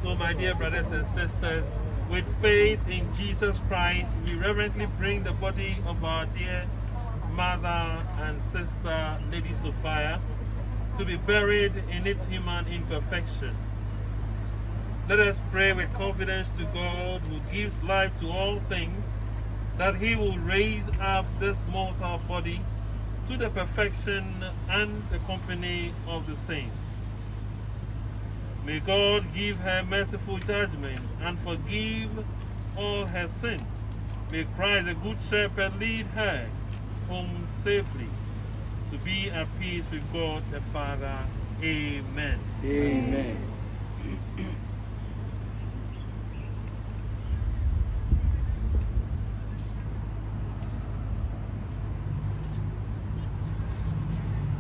So, my dear brothers and sisters, with faith in Jesus Christ, we reverently bring the body of our dear mother and sister, Lady Sophia, to be buried in its human imperfection. Let us pray with confidence to God, who gives life to all things, that He will raise up this mortal body to the perfection and the company of the saints. May God give her merciful judgment and forgive all her sins. May Christ, the Good Shepherd, lead her home safely to be at peace with God the Father. Amen. Amen.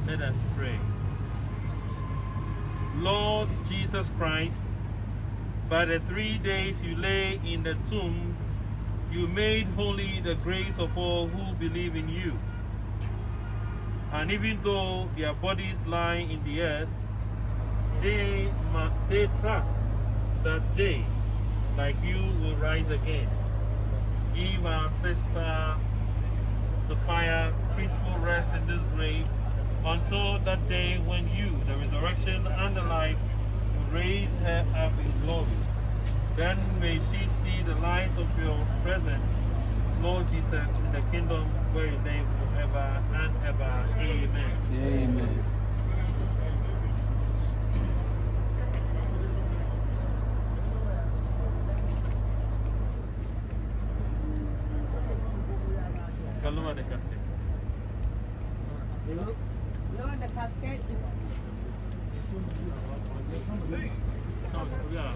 Let us pray. Lord Jesus Christ, by the 3 days you lay in the tomb, You made holy the grace of all who believe in you. And even though their bodies lie in the earth, they trust that they, like you, will rise again. Give our sister Sophia peaceful rest in this grave until that day when you, the resurrection and the life, will raise her up in glory. Then may she see the light of your presence, Lord Jesus, in the kingdom where you live forever and ever. Amen. Amen. Lower the casket. Lower the casket. No, yeah.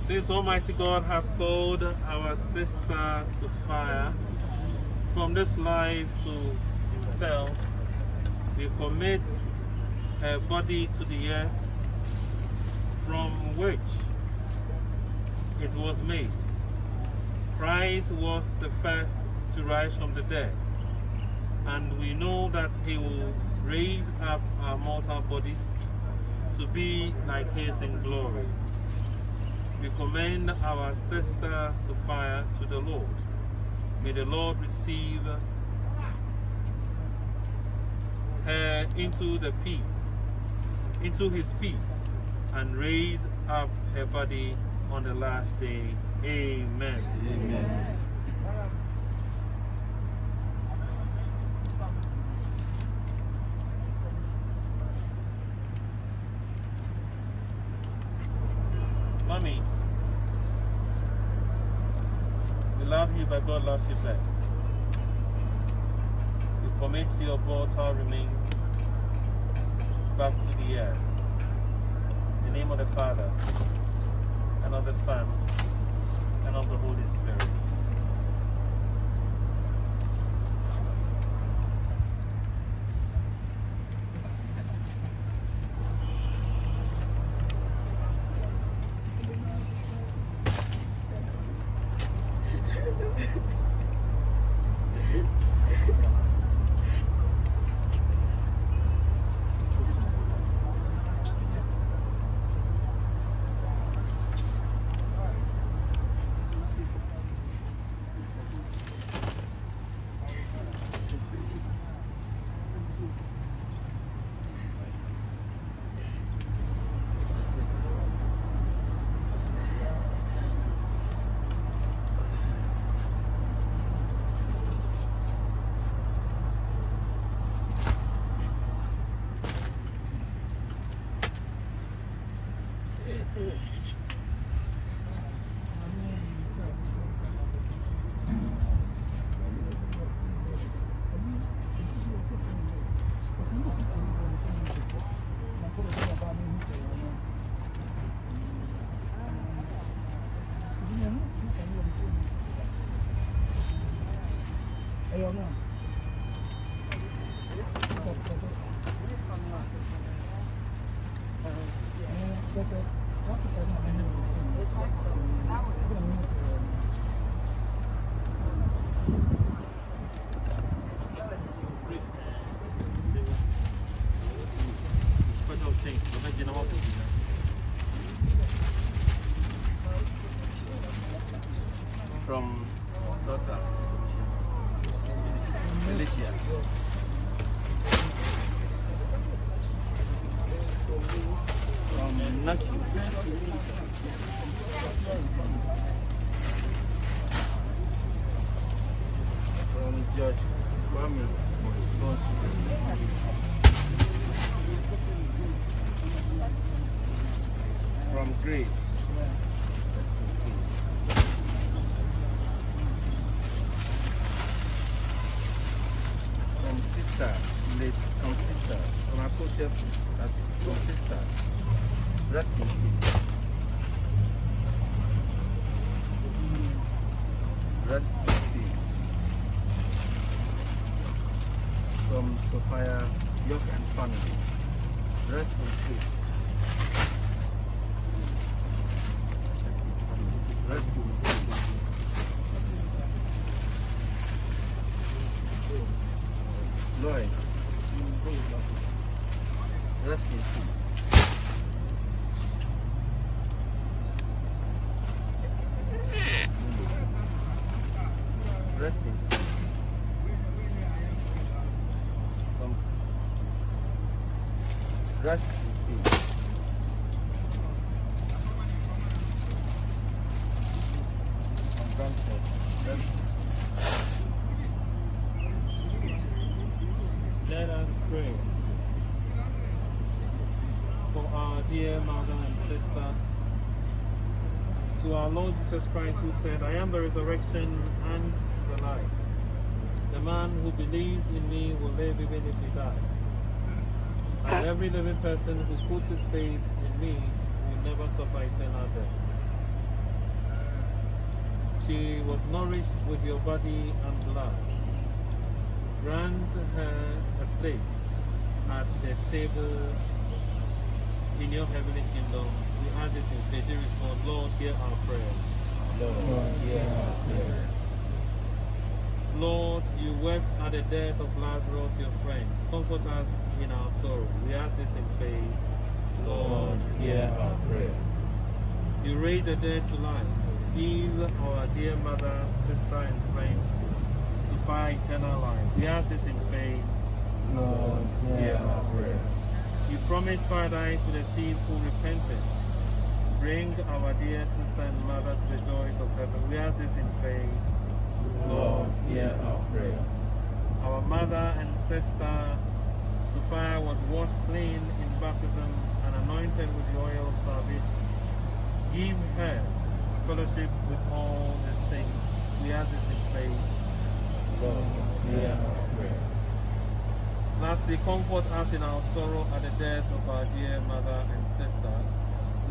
Since Almighty God has called our sister Sophia from this life to himself, we commit her body to the earth from which it was made. Christ was the first to rise from the dead, and we know that he will raise up our mortal bodies to be like his in glory. We commend our sister Sophia to the Lord. May the Lord receive her into his peace, and raise up her body on the last day. Amen. Amen. Mommy, we love you, but God loves you best. We commit your mortal remains back to the earth. In the name of the Father, and of the Son, and of the Holy Spirit. From daughter. Felicia. From Lucky. From George Kwame. From Grace. From sister, late from sister, from Apostle, from sister. Rest in peace. Rest in peace. From Sophia, York and family. Rest in peace. Rest in peace. Lois. Rest in peace. Rest in peace. Rest in peace. Let us pray for our dear mother and sister, to our Lord Jesus Christ, who said, I am the resurrection and the life. The man who believes in me will live even if he dies. And every living person who puts his faith in me will never suffer eternal death. She was nourished with your body and blood. Grant her a place at the table in your heavenly kingdom. We ask this in faith. Dear Lord, hear our prayer. Lord, hear our prayer. Lord, you wept at the death of Lazarus, your friend. Comfort us in our sorrow. We ask this in faith. Lord, hear our prayer. You raise the dead to life. Give our dear mother, sister, and friend to find eternal life. We ask this in faith. Lord, hear our prayer. You promised paradise to the thief who repented. Bring our dear sister and mother to the joys of heaven. We ask this in faith. Lord, hear our prayer. Our mother and sister, Sophia, was washed clean in baptism and anointed with the oil of salvation. Give her fellowship with all the saints. We ask this in faith. Lord, hear our prayer. Lastly, comfort us in our sorrow at the death of our dear mother and sister.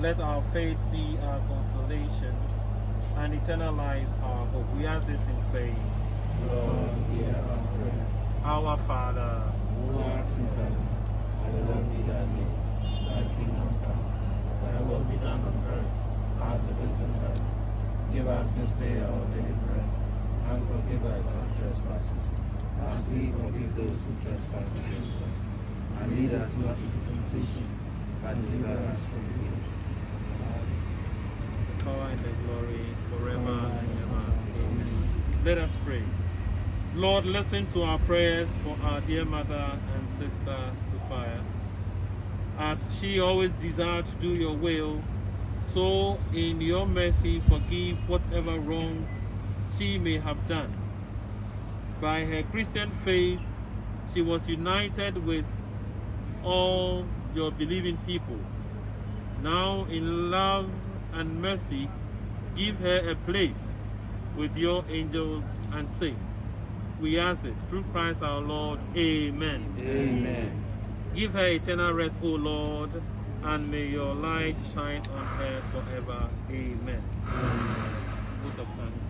Let our faith be our consolation and eternal life our hope. We ask this in faith. Lord, hear our prayer. Our Father, Who art in heaven, hallowed be thy name. Thy kingdom come, thy will be done on earth as it is in heaven. Give us this day our daily bread, and forgive us our trespasses, as we forgive those who trespass against us. And lead us not into temptation, but deliver us from evil. power and the glory forever and ever. Amen. Let us pray. Lord, listen to our prayers for our dear mother and sister Sophia. As she always desired to do your will, so in your mercy forgive whatever wrong she may have done. By her Christian faith, she was united with all your believing people. Now in love and mercy, give her a place with your angels and saints. We ask this through Christ our Lord. Amen. Amen. Give her eternal rest, O Lord, and may your light shine on her forever. Amen. Vote of thanks.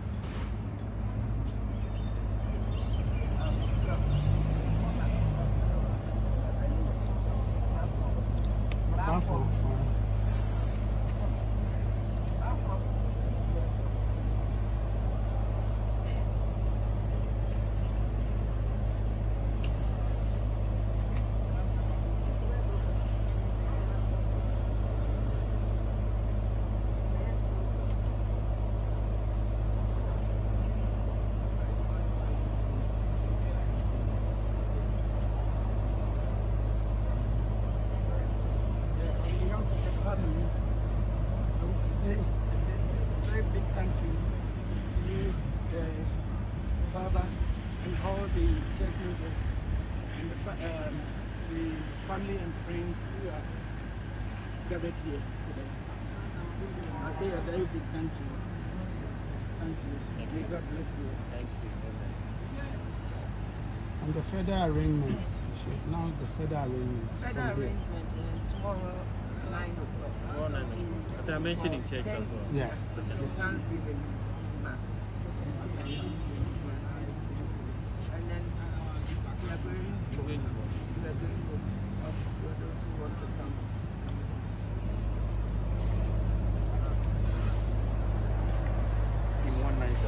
all the church members and the family and friends who are gathered here today. I say a very big thank you. Thank you. May God bless you. Thank you. And the further arrangements, you should announce the further arrangements. Further arrangement tomorrow 9 o'clock. As I mentioned in church as well. Yeah. Thanksgiving mass. And then we are going for those who want to come. In one night.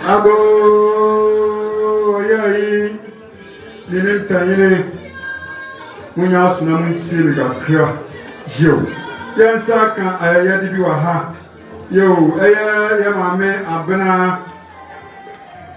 Ago yai nene tayene munya suna munti mi kakra yo yansa kan ayaya dibi wa ha yo ya mame abena